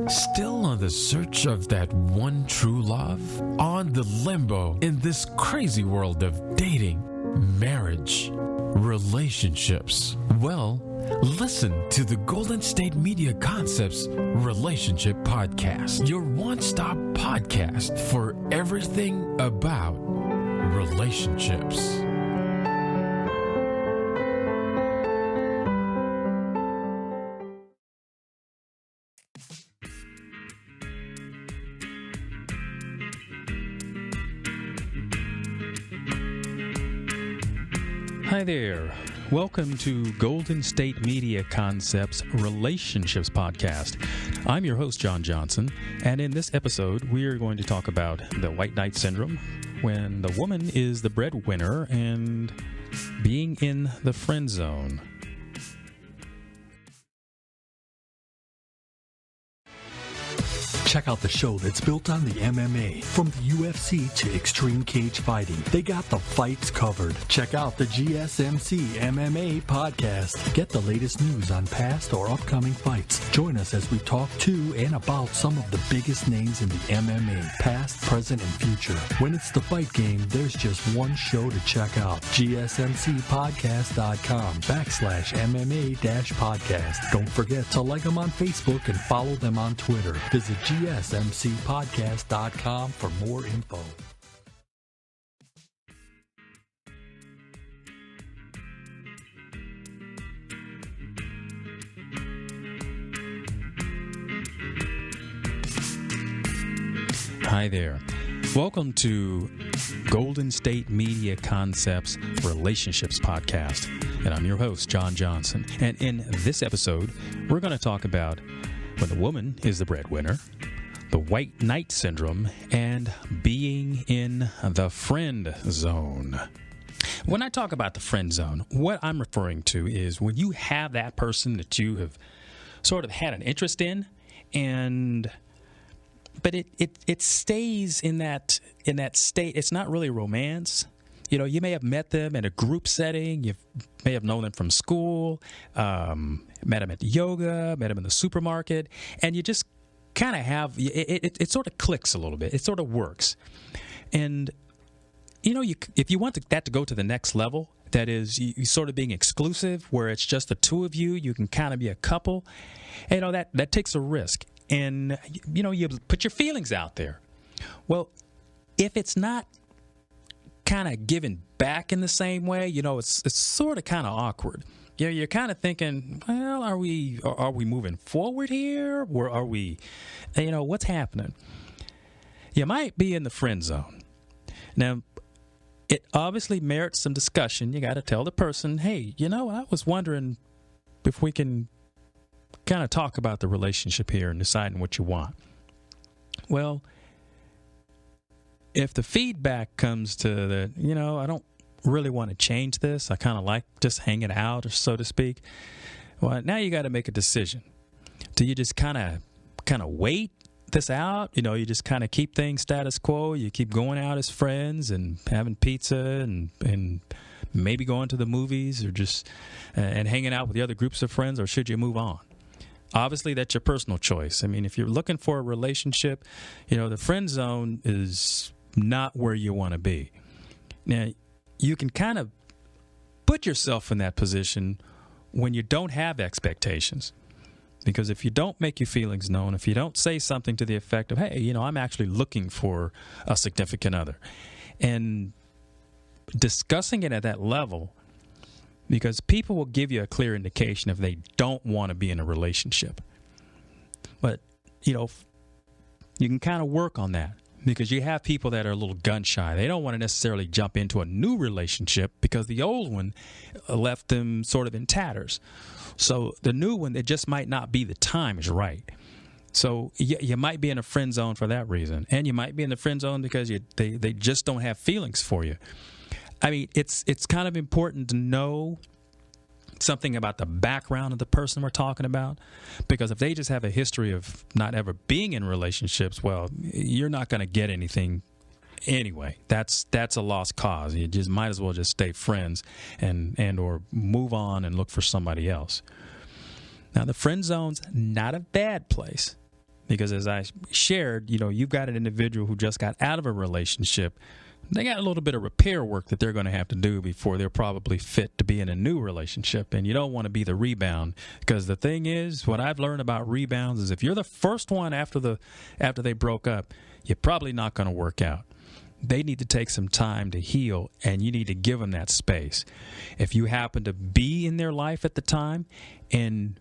Still on the search of that one true love? On the limbo in this crazy world of dating, marriage, relationships? Well, listen to the Golden State Media Concepts Relationship Podcast, your one-stop podcast for everything about relationships. Hi there. Welcome to Golden State Media Concepts Relationships Podcast. I'm your host, John Johnson, and in this episode, we are going to talk about the white knight syndrome, when the woman is the breadwinner, and being in the friend zone. Check out the show that's built on the MMA. From the UFC to extreme cage fighting, they got the fights covered. Check out the GSMC MMA podcast. Get the latest news on past or upcoming fights. Join us as we talk to and about some of the biggest names in the MMA, past, present, and future. When it's the fight game, there's just one show to check out. GSMCpodcast.com/MMA-podcast. Don't forget to like them on Facebook and follow them on Twitter. Visit GSMCpodcast.com for more info. Hi there. Welcome to Golden State Media Concepts Relationships Podcast. And I'm your host, John Johnson. And in this episode, we're going to talk about when the woman is the breadwinner, the white knight syndrome, and being in the friend zone. When I talk about the friend zone, what I'm referring to is when you have that person that you have sort of had an interest in, but it stays in that state. It's not really romance. You know, you may have met them in a group setting. You may have known them from school, met them at yoga, met them in the supermarket, and you just kind of have, it sort of clicks a little bit. It sort of works. And, you know, if you want that to go to the next level, that is, you sort of being exclusive, where it's just the two of you, you can kind of be a couple, you know, that takes a risk. And, you know, you put your feelings out there. Well, if it's not kind of giving back in the same way, you know, it's sort of kind of awkward. You know, you're kind of thinking, well, are we moving forward here, or are we, you know, what's happening? You might be in the friend zone. Now, it obviously merits some discussion. You got to tell the person, hey, you know, I was wondering if we can kind of talk about the relationship here and deciding what you want. Well, if the feedback comes to the, you know, I don't really want to change this, I kind of like just hanging out, or so to speak. Well, now you got to make a decision. Do you just kind of wait this out? You know, you just kind of keep things status quo. You keep going out as friends and having pizza and maybe going to the movies, or just and hanging out with the other groups of friends, or should you move on? Obviously, that's your personal choice. I mean, if you're looking for a relationship, you know, the friend zone is not where you want to be. Now, you can kind of put yourself in that position when you don't have expectations. Because if you don't make your feelings known, if you don't say something to the effect of, hey, you know, I'm actually looking for a significant other, and discussing it at that level, because people will give you a clear indication if they don't want to be in a relationship. But, you know, you can kind of work on that, because you have people that are a little gun shy. They don't want to necessarily jump into a new relationship because the old one left them sort of in tatters. So the new one, it just might not be the time is right. So you might be in a friend zone for that reason. And you might be in the friend zone because they just don't have feelings for you. I mean, it's kind of important to know something about the background of the person we're talking about, because if they just have a history of not ever being in relationships, well, you're not going to get anything anyway. That's a lost cause. You just might as well just stay friends and or move on and look for somebody else. Now, the friend zone's not a bad place. Because as I shared, you've got an individual who just got out of a relationship. They got a little bit of repair work that they're going to have to do before they're probably fit to be in a new relationship. And you don't want to be the rebound, because the thing is, what I've learned about rebounds is if you're the first one after they broke up, you're probably not going to work out. They need to take some time to heal, and you need to give them that space. If you happen to be in their life at the time and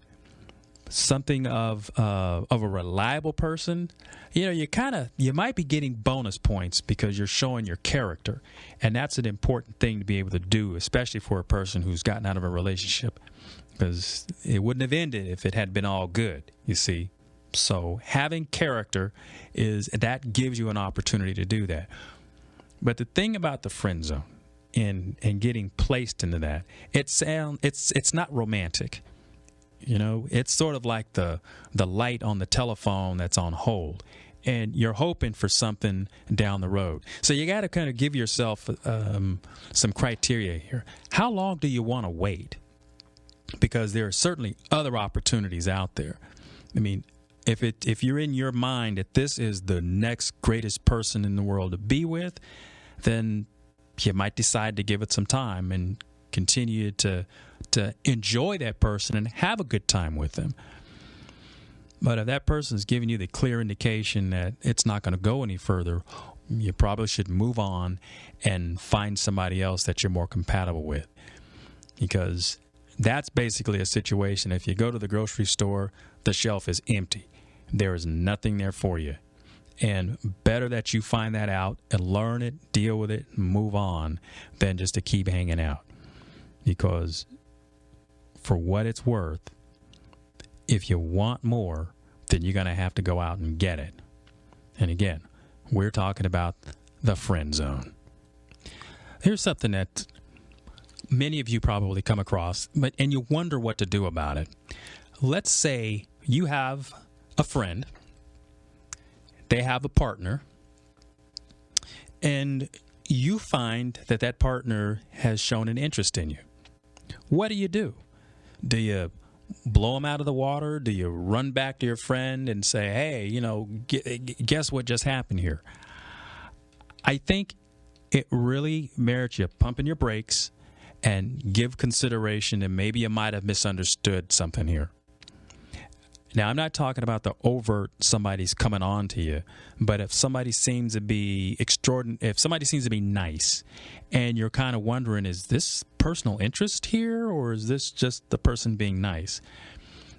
something of a reliable person, you might be getting bonus points because you're showing your character, and that's an important thing to be able to do, especially for a person who's gotten out of a relationship, because it wouldn't have ended if it had been all good, you see. So having character that gives you an opportunity to do that. But the thing about the friend zone and getting placed into that, it's not romantic. It's sort of like the light on the telephone that's on hold, and you're hoping for something down the road. So you got to kind of give yourself some criteria here. How long do you want to wait? Because there are certainly other opportunities out there. I mean, if you're in your mind that this is the next greatest person in the world to be with, then you might decide to give it some time and continue to enjoy that person and have a good time with them. But if that person is giving you the clear indication that it's not going to go any further, you probably should move on and find somebody else that you're more compatible with. Because that's basically a situation. If you go to the grocery store, the shelf is empty. There is nothing there for you. And better that you find that out and learn it, deal with it, and move on, than just to keep hanging out. Because for what it's worth, if you want more, then you're going to have to go out and get it. And again, we're talking about the friend zone. Here's something that many of you probably come across, and you wonder what to do about it. Let's say you have a friend, they have a partner, and you find that partner has shown an interest in you. What do you do? Do you blow them out of the water? Do you run back to your friend and say, hey, guess what just happened here? I think it really merits you pumping your brakes and give consideration, and maybe you might have misunderstood something here. Now, I'm not talking about the overt somebody's coming on to you, but if somebody seems to be if somebody seems to be nice, and you're kind of wondering, is this personal interest here, or is this just the person being nice?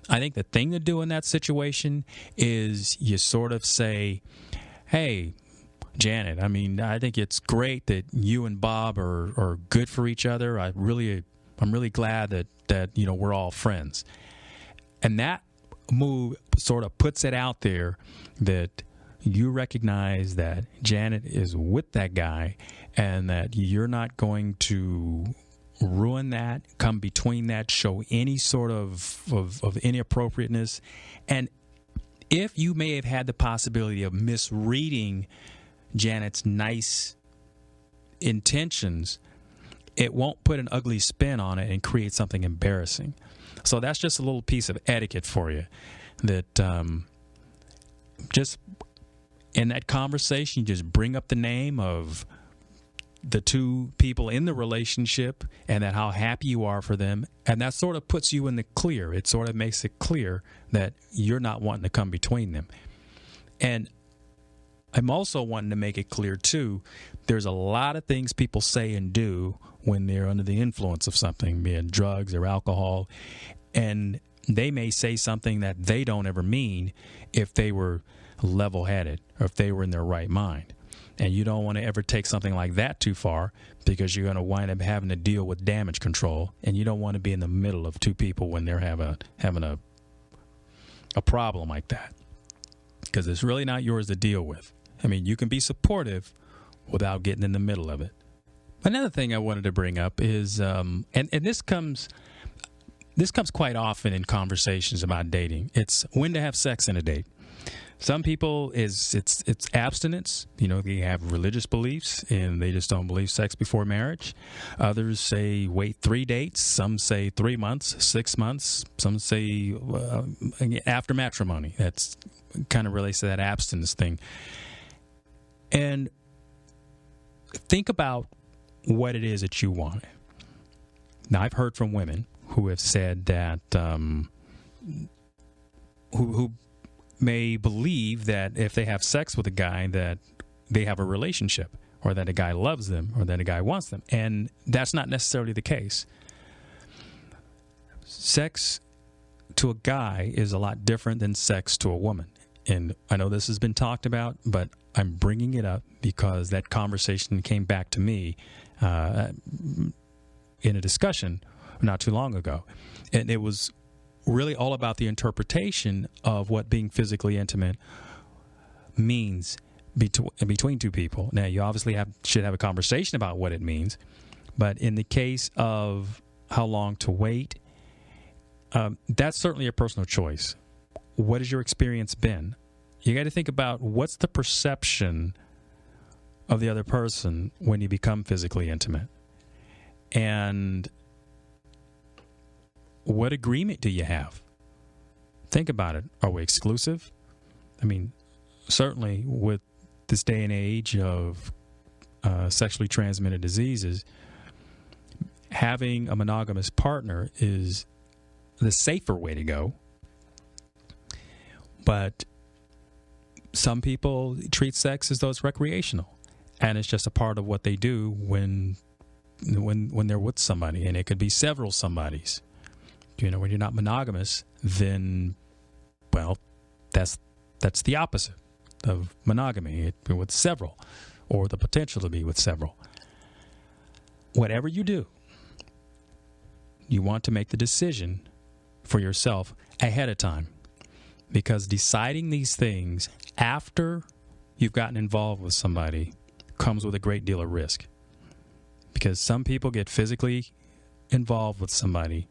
I think the thing to do in that situation is you sort of say, hey, Janet, I think it's great that you and Bob are good for each other. I'm really glad that we're all friends. And that move sort of puts it out there that you recognize that Janet is with that guy, and that you're not going to ruin that, come between that, show any sort of inappropriateness. And if you may have had the possibility of misreading Janet's nice intentions, it won't put an ugly spin on it and create something embarrassing. So that's just a little piece of etiquette for you, that just in that conversation, you just bring up the name of the two people in the relationship and that how happy you are for them, and that sort of puts you in the clear. It sort of makes it clear that you're not wanting to come between them. And I'm also wanting to make it clear, too, there's a lot of things people say and do when they're under the influence of something, be it drugs or alcohol, and they may say something that they don't ever mean if they were level-headed or if they were in their right mind. And you don't want to ever take something like that too far, because you're going to wind up having to deal with damage control, and you don't want to be in the middle of two people when they're having a problem like that, because it's really not yours to deal with. You can be supportive without getting in the middle of it. Another thing I wanted to bring up is, and this comes quite often in conversations about dating. It's when to have sex in a date. Some people it's abstinence. You know, they have religious beliefs and they just don't believe sex before marriage. Others say wait 3 dates. Some say 3 months, 6 months. Some say after matrimony. That's kind of relates to that abstinence thing. And think about what it is that you want. Now, I've heard from women who have said that who may believe that if they have sex with a guy that they have a relationship, or that a guy loves them, or that a guy wants them. And that's not necessarily the case. Sex to a guy is a lot different than sex to a woman. And I know this has been talked about, but I'm bringing it up because that conversation came back to me in a discussion not too long ago. And it was really all about the interpretation of what being physically intimate means between two people. Now, you obviously should have a conversation about what it means, but in the case of how long to wait, that's certainly a personal choice. What has your experience been? You got to think about what's the perception of the other person when you become physically intimate, and what agreement do you have? Think about it. Are we exclusive? I mean, certainly with this day and age of sexually transmitted diseases, having a monogamous partner is the safer way to go. But some people treat sex as though it's recreational, and it's just a part of what they do when they're with somebody, and it could be several somebodies. You know, when you're not monogamous, then, well, that's the opposite of monogamy, with several, or the potential to be with several. Whatever you do, you want to make the decision for yourself ahead of time, because deciding these things after you've gotten involved with somebody comes with a great deal of risk, because some people get physically involved with somebody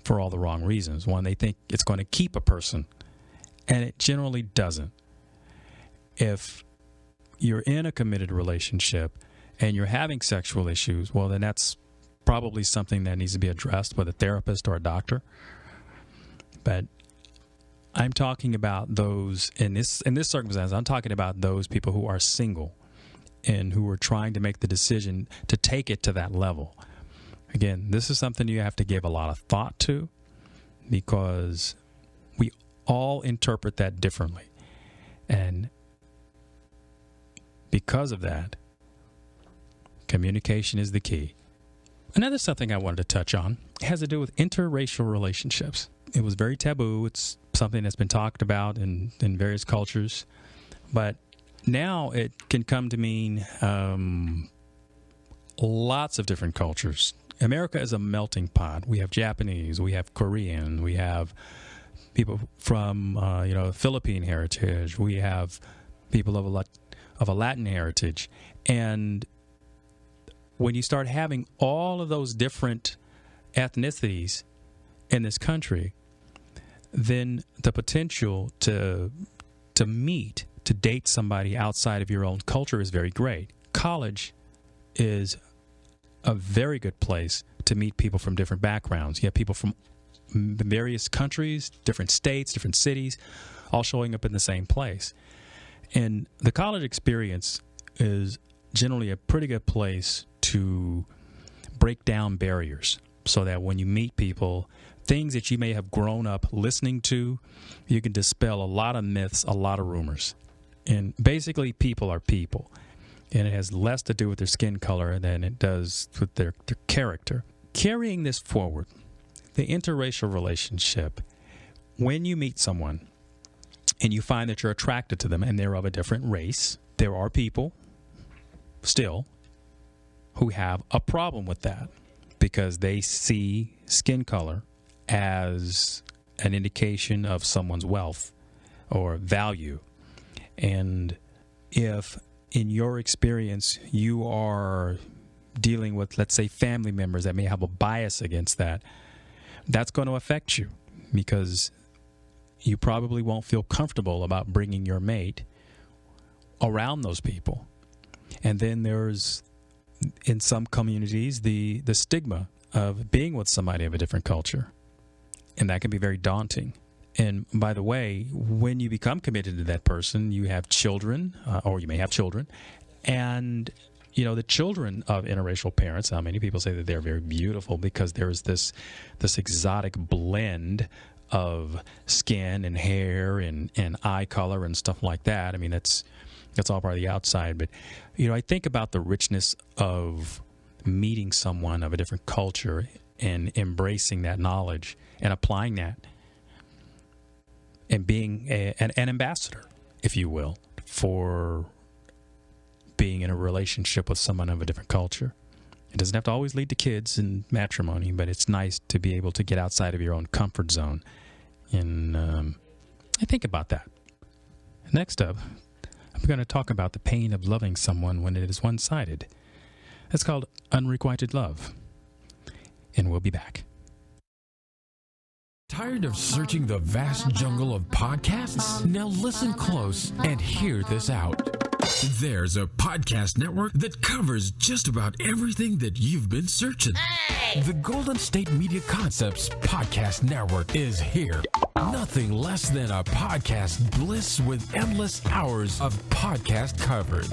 for all the wrong reasons. One, they think it's going to keep a person, and it generally doesn't. If you're in a committed relationship and you're having sexual issues, well, then that's probably something that needs to be addressed with a therapist or a doctor. But I'm talking about those, in this circumstance, I'm talking about those people who are single and who are trying to make the decision to take it to that level. Again, this is something you have to give a lot of thought to, because we all interpret that differently. And because of that, communication is the key. Another something I wanted to touch on has to do with interracial relationships. It was very taboo. It's something that's been talked about in various cultures. But now it can come to mean lots of different cultures. America is a melting pot. We have Japanese, we have Korean, we have people from Philippine heritage, we have people of a Latin heritage, and when you start having all of those different ethnicities in this country, then the potential to date somebody outside of your own culture is very great. College is a very good place to meet people from different backgrounds. You have people from various countries, different states, different cities, all showing up in the same place. And the college experience is generally a pretty good place to break down barriers, so that when you meet people, things that you may have grown up listening to, you can dispel a lot of myths, a lot of rumors. And basically, people are people. And it has less to do with their skin color than it does with their character. Carrying this forward, the interracial relationship, when you meet someone and you find that you're attracted to them and they're of a different race, there are people still who have a problem with that, because they see skin color as an indication of someone's wealth or value. And if in your experience, you are dealing with, let's say, family members that may have a bias against that, that's going to affect you, because you probably won't feel comfortable about bringing your mate around those people. And then there's, in some communities, the stigma of being with somebody of a different culture. And that can be very daunting. And by the way, when you become committed to that person, you have children, or you may have children, and the children of interracial parents, many people say that they're very beautiful because there's this exotic blend of skin and hair and eye color and stuff like that. I mean, that's all part of the outside. But, I think about the richness of meeting someone of a different culture and embracing that knowledge and applying that and being an ambassador, if you will, for being in a relationship with someone of a different culture. It doesn't have to always lead to kids and matrimony, but it's nice to be able to get outside of your own comfort zone. And I think about that. Next up, I'm going to talk about the pain of loving someone when it is one-sided. That's called unrequited love. And we'll be back. Tired of searching the vast jungle of podcasts? Now listen close and hear this out. There's a podcast network that covers just about everything that you've been searching. Hey! The Golden State Media Concepts Podcast Network is here. Nothing less than a podcast bliss with endless hours of podcast coverage.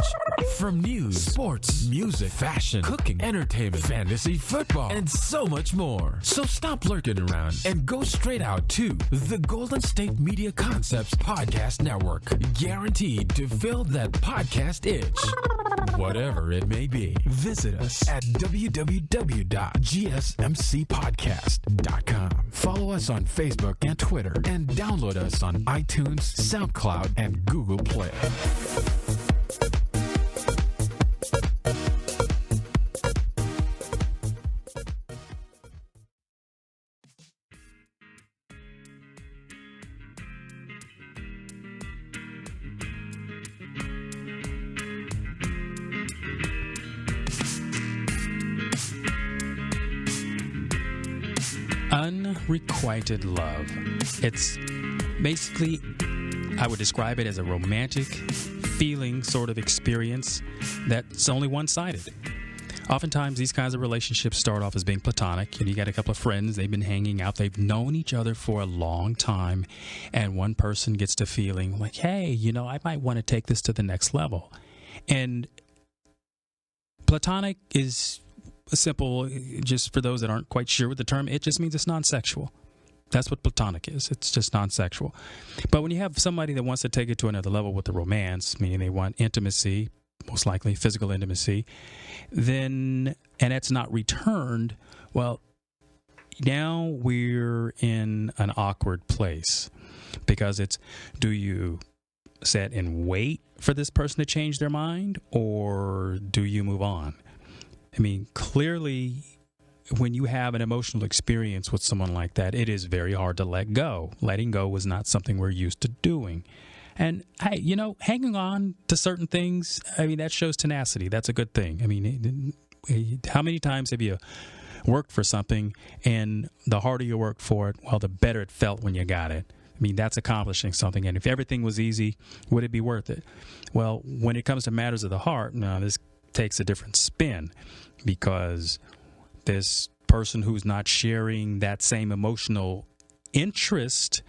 From news, sports, music, fashion, cooking, entertainment, fantasy, football, and so much more. So stop lurking around and go straight out to the Golden State Media Concepts Podcast Network. Guaranteed to fill that podcast itch. Whatever it may be. Visit us at www.gsmcpodcast.com. Follow us on Facebook and Twitter, and download us on iTunes, SoundCloud, and Google Play. Unrequited love. It's basically, I would describe it as a romantic feeling sort of experience that's only one-sided. Oftentimes, these kinds of relationships start off as being platonic, and you got a couple of friends, they've been hanging out, they've known each other for a long time, and one person gets to feeling like, hey, I might want to take this to the next level. And platonic is simple, just for those that aren't quite sure with the term, it just means it's non-sexual. That's what platonic is. It's just non-sexual. But when you have somebody that wants to take it to another level with the romance, meaning they want intimacy, most likely physical intimacy, then, and that's not returned, well, now we're in an awkward place, because it's, do you sit and wait for this person to change their mind, or do you move on? I mean, clearly, when you have an emotional experience with someone like that, it is very hard to let go. Letting go was not something we're used to doing. And, hey, hanging on to certain things, I mean, that shows tenacity. That's a good thing. I mean, how many times have you worked for something, and the harder you work for it, well, the better it felt when you got it? I mean, that's accomplishing something. And if everything was easy, would it be worth it? Well, when it comes to matters of the heart, now this takes a different spin, because this person who's not sharing that same emotional interest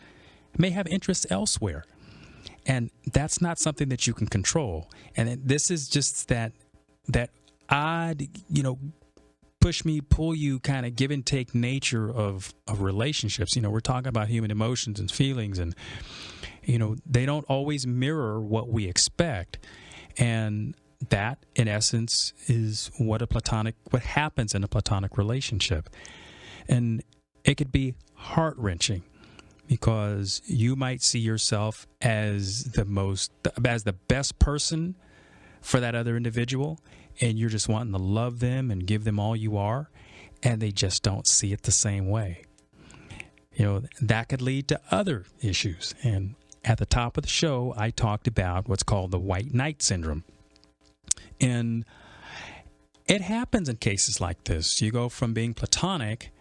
may have interest elsewhere. And that's not something that you can control. And this is just that odd, push me, pull you kind of give and take nature of relationships. We're talking about human emotions and feelings, and, they don't always mirror what we expect. And that, in essence, is what happens in a platonic relationship. And it could be heart-wrenching, because you might see yourself as the best person for that other individual, and you're just wanting to love them and give them all you are, and they just don't see it the same way. That could lead to other issues. And at the top of the show, I talked about what's called the white knight syndrome. And it happens in cases like this. You go from being platonic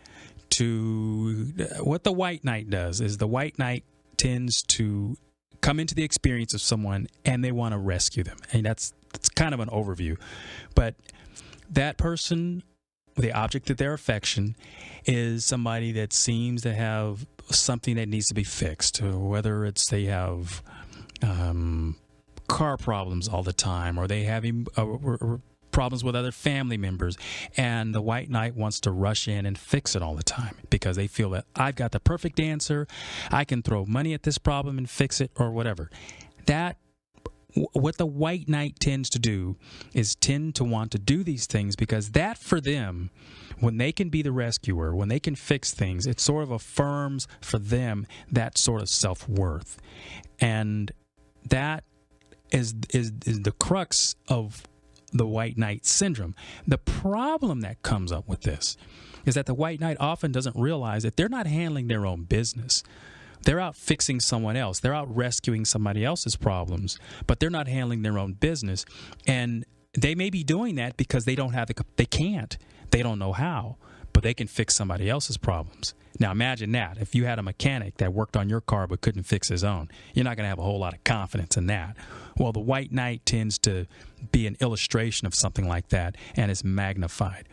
to what the white knight does is the white knight tends to come into the experience of someone and they want to rescue them. And that's kind of an overview. But that person, the object of their affection, is somebody that seems to have something that needs to be fixed, whether it's they have car problems all the time, or they have problems with other family members, and the white knight wants to rush in and fix it all the time because they feel that I've got the perfect answer, I can throw money at this problem and fix it, or whatever. What the white knight tends to do is tend to want to do these things because that, for them, when they can be the rescuer, when they can fix things, it sort of affirms for them that sort of self-worth. And that is the crux of the white knight syndrome. The problem that comes up with this is that the white knight often doesn't realize that they're not handling their own business. They're out fixing someone else. They're out rescuing somebody else's problems, but they're not handling their own business. And they may be doing that because they can't. They don't know how, but they can fix somebody else's problems. Now imagine that. If you had a mechanic that worked on your car but couldn't fix his own, you're not going to have a whole lot of confidence in that. Well, the white knight tends to be an illustration of something like that, and it's magnified.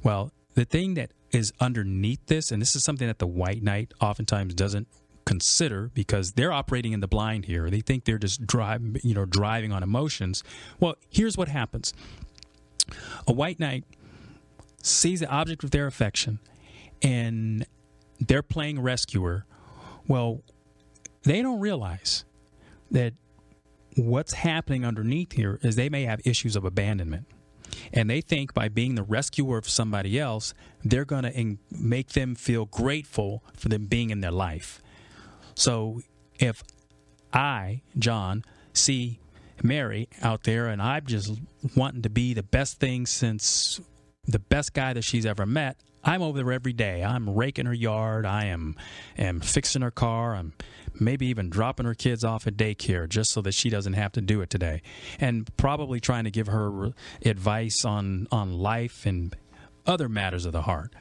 Well, the thing that is underneath this, and this is something that the white knight oftentimes doesn't consider because they're operating in the blind here. They think they're just driving on emotions. Well, here's what happens. A white knight sees the object of their affection and they're playing rescuer. Well, they don't realize that what's happening underneath here is they may have issues of abandonment. And they think by being the rescuer of somebody else, they're going to make them feel grateful for them being in their life. So if I, John, see Mary out there and I'm just wanting to be the best thing since the best guy that she's ever met, I'm over there every day. I'm raking her yard. I am fixing her car. I'm maybe even dropping her kids off at daycare just so that she doesn't have to do it today. And probably trying to give her advice on life and other matters of the heart.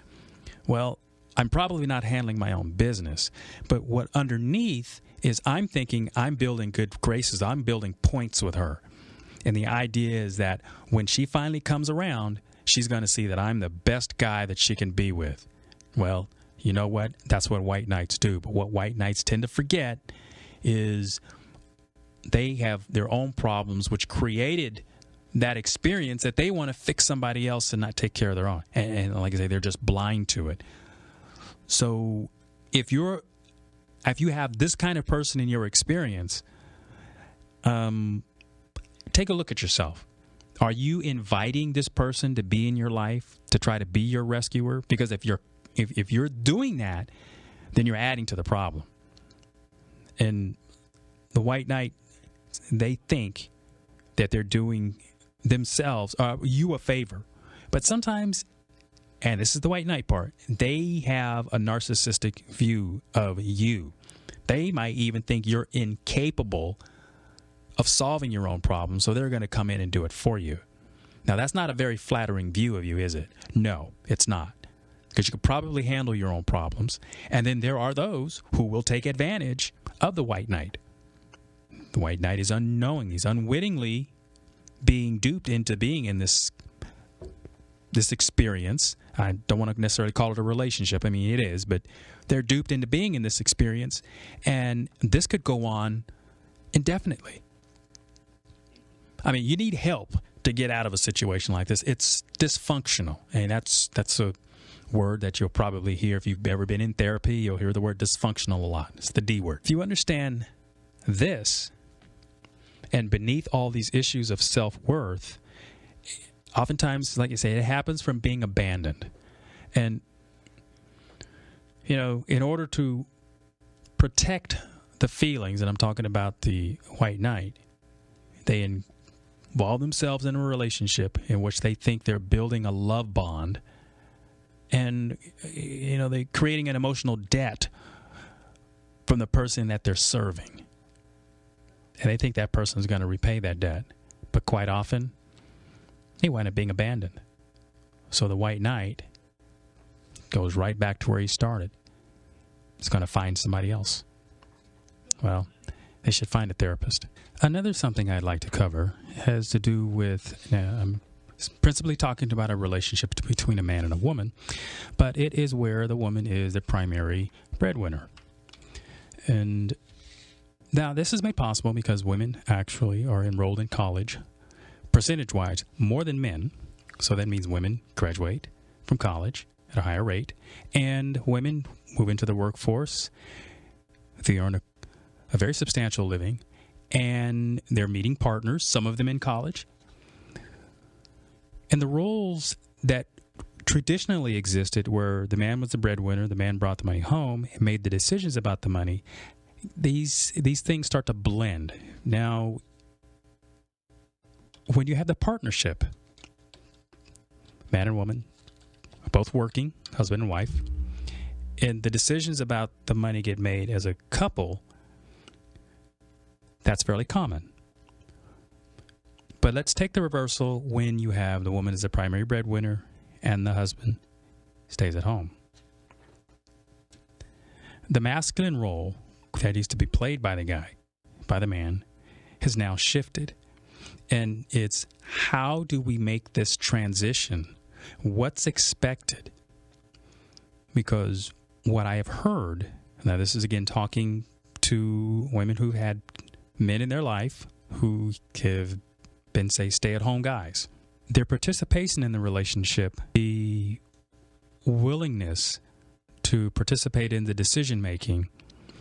Well, I'm probably not handling my own business, but what underneath is I'm thinking I'm building good graces. I'm building points with her. And the idea is that when she finally comes around, she's going to see that I'm the best guy that she can be with. Well, you know what? That's what white knights do. But what white knights tend to forget is they have their own problems, which created that experience that they want to fix somebody else and not take care of their own. And like I say, they're just blind to it. So if you have this kind of person in your experience, take a look at yourself. Are you inviting this person to be in your life to try to be your rescuer? Because if you're doing that, then you're adding to the problem. And the white knight, they think that they're doing themselves, you a favor. But sometimes, and this is the white knight part, they have a narcissistic view of you. They might even think you're incapable of solving your own problems, so they're going to come in and do it for you. Now, that's not a very flattering view of you, is it? No, it's not. Because you could probably handle your own problems. And then there are those who will take advantage of the white knight. The white knight is unknowing. He's unwittingly being duped into being in this experience. I don't want to necessarily call it a relationship. I mean, it is, but they're duped into being in this experience. And this could go on indefinitely. I mean, you need help to get out of a situation like this. It's dysfunctional. And that's a word that you'll probably hear if you've ever been in therapy. You'll hear the word dysfunctional a lot. It's the D word. If you understand this, and beneath all these issues of self-worth, oftentimes, like I say, it happens from being abandoned. And, in order to protect the feelings, and I'm talking about the white knight, they involve themselves in a relationship in which they think they're building a love bond, and they're creating an emotional debt from the person that they're serving, and they think that person is going to repay that debt, but quite often they wind up being abandoned. So the white knight goes right back to where he started. He's going to find somebody else. well, they should find a therapist. Another something I'd like to cover has to do with, I'm principally talking about a relationship between a man and a woman, but it is where the woman is the primary breadwinner. And now this is made possible because women actually are enrolled in college, percentage-wise, more than men. So that means women graduate from college at a higher rate, and women move into the workforce. They earn a very substantial living, and they're meeting partners, some of them in college. And the roles that traditionally existed where the man was the breadwinner, the man brought the money home, and made the decisions about the money, these things start to blend. Now, when you have the partnership, man and woman, both working, husband and wife, and the decisions about the money get made as a couple, that's fairly common. But let's take the reversal when you have the woman as the primary breadwinner and the husband stays at home. The masculine role that used to be played by the man, has now shifted. And it's, how do we make this transition? What's expected? Because what I have heard, now this is again talking to women who had men in their life who have been, say, stay-at-home guys. Their participation in the relationship, the willingness to participate in the decision-making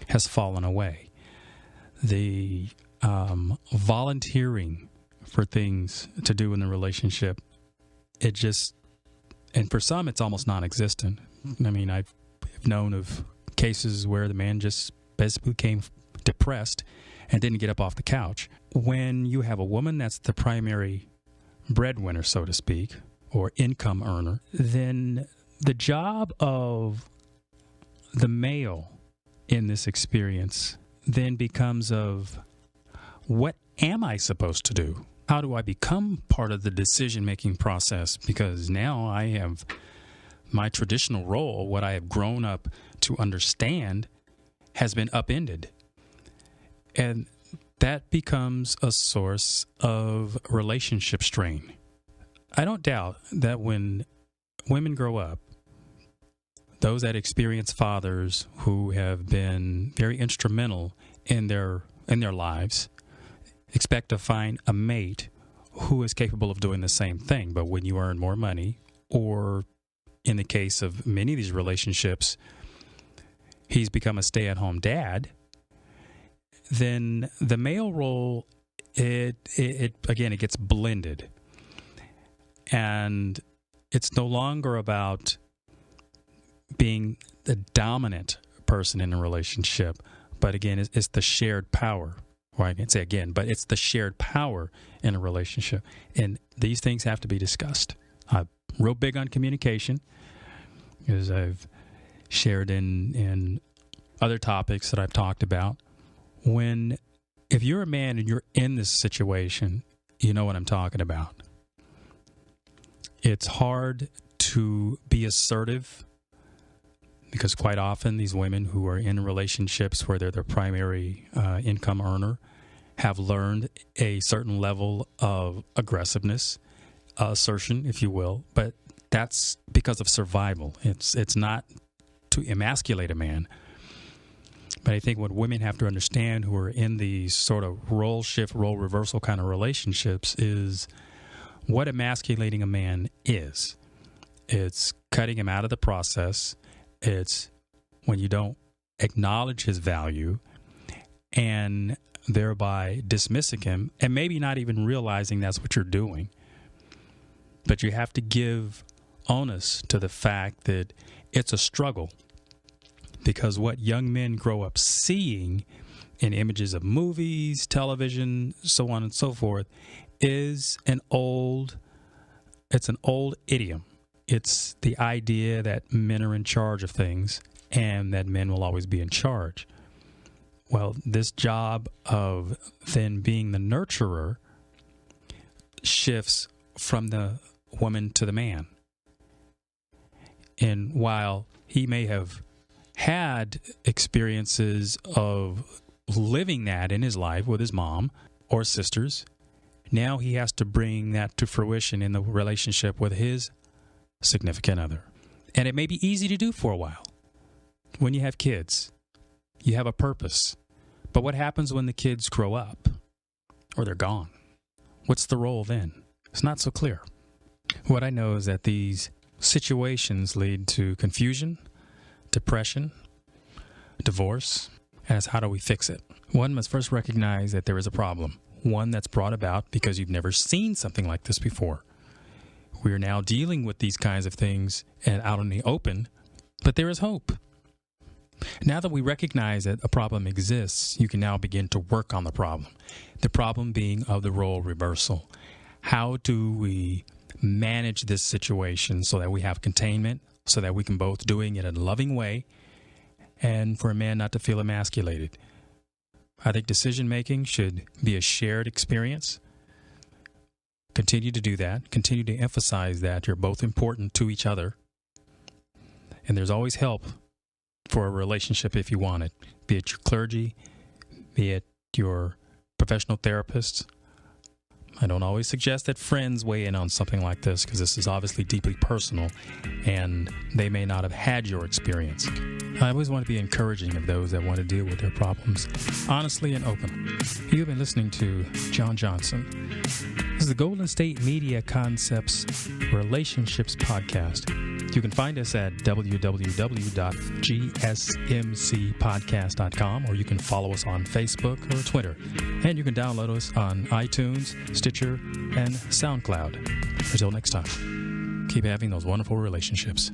has fallen away. The volunteering for things to do in the relationship, it just, and for some, it's almost non-existent. I mean, I've known of cases where the man just basically became depressed and didn't get up off the couch. When you have a woman that's the primary breadwinner, so to speak, or income earner, then the job of the male in this experience then becomes of, what am I supposed to do? How do I become part of the decision-making process? Because now I have my traditional role, what I have grown up to understand, has been upended. And that becomes a source of relationship strain. I don't doubt that when women grow up, those that experience fathers who have been very instrumental in their lives expect to find a mate who is capable of doing the same thing. But when you earn more money, or in the case of many of these relationships, he's become a stay-at-home dad, then the male role, it gets blended. And it's no longer about being the dominant person in a relationship, but again, it's the shared power. Or I can say again, but it's the shared power in a relationship. And these things have to be discussed. I'm real big on communication, as I've shared in other topics that I've talked about. If you're a man and you're in this situation, you know what I'm talking about. It's hard to be assertive because quite often these women who are in relationships where they're their primary income earner have learned a certain level of aggressiveness, assertion, if you will, but that's because of survival. It's not to emasculate a man. But I think what women have to understand who are in these sort of role shift, role reversal kind of relationships is what emasculating a man is. It's cutting him out of the process. It's when you don't acknowledge his value and thereby dismissing him and maybe not even realizing that's what you're doing. But you have to give onus to the fact that it's a struggle, because what young men grow up seeing in images of movies, television, so on and so forth, is an old idiom. It's the idea that men are in charge of things and that men will always be in charge. Well, this job of then being the nurturer shifts from the woman to the man. And while he may have had experiences of living that in his life with his mom or sisters. Now he has to bring that to fruition in the relationship with his significant other. And it may be easy to do for a while. When you have kids, you have a purpose. But what happens when the kids grow up or they're gone? What's the role then? It's not so clear. What I know is that these situations lead to confusion, depression, divorce, and it's how do we fix it? One must first recognize that there is a problem, one that's brought about because you've never seen something like this before. We are now dealing with these kinds of things and out in the open, but there is hope. Now that we recognize that a problem exists, you can now begin to work on the problem. The problem being of the role reversal. How do we manage this situation so that we have containment, so that we can both doing it in a loving way, and for a man not to feel emasculated? I think decision-making should be a shared experience. Continue to do that. Continue to emphasize that you're both important to each other. And there's always help for a relationship if you want it, be it your clergy, be it your professional therapist. I don't always suggest that friends weigh in on something like this because this is obviously deeply personal and they may not have had your experience. I always want to be encouraging of those that want to deal with their problems honestly and open. You've been listening to John Johnson. This is the Golden State Media Concepts Relationships Podcast. You can find us at www.gsmcpodcast.com, or you can follow us on Facebook or Twitter. And you can download us on iTunes, Stitcher, and SoundCloud. Until next time, keep having those wonderful relationships.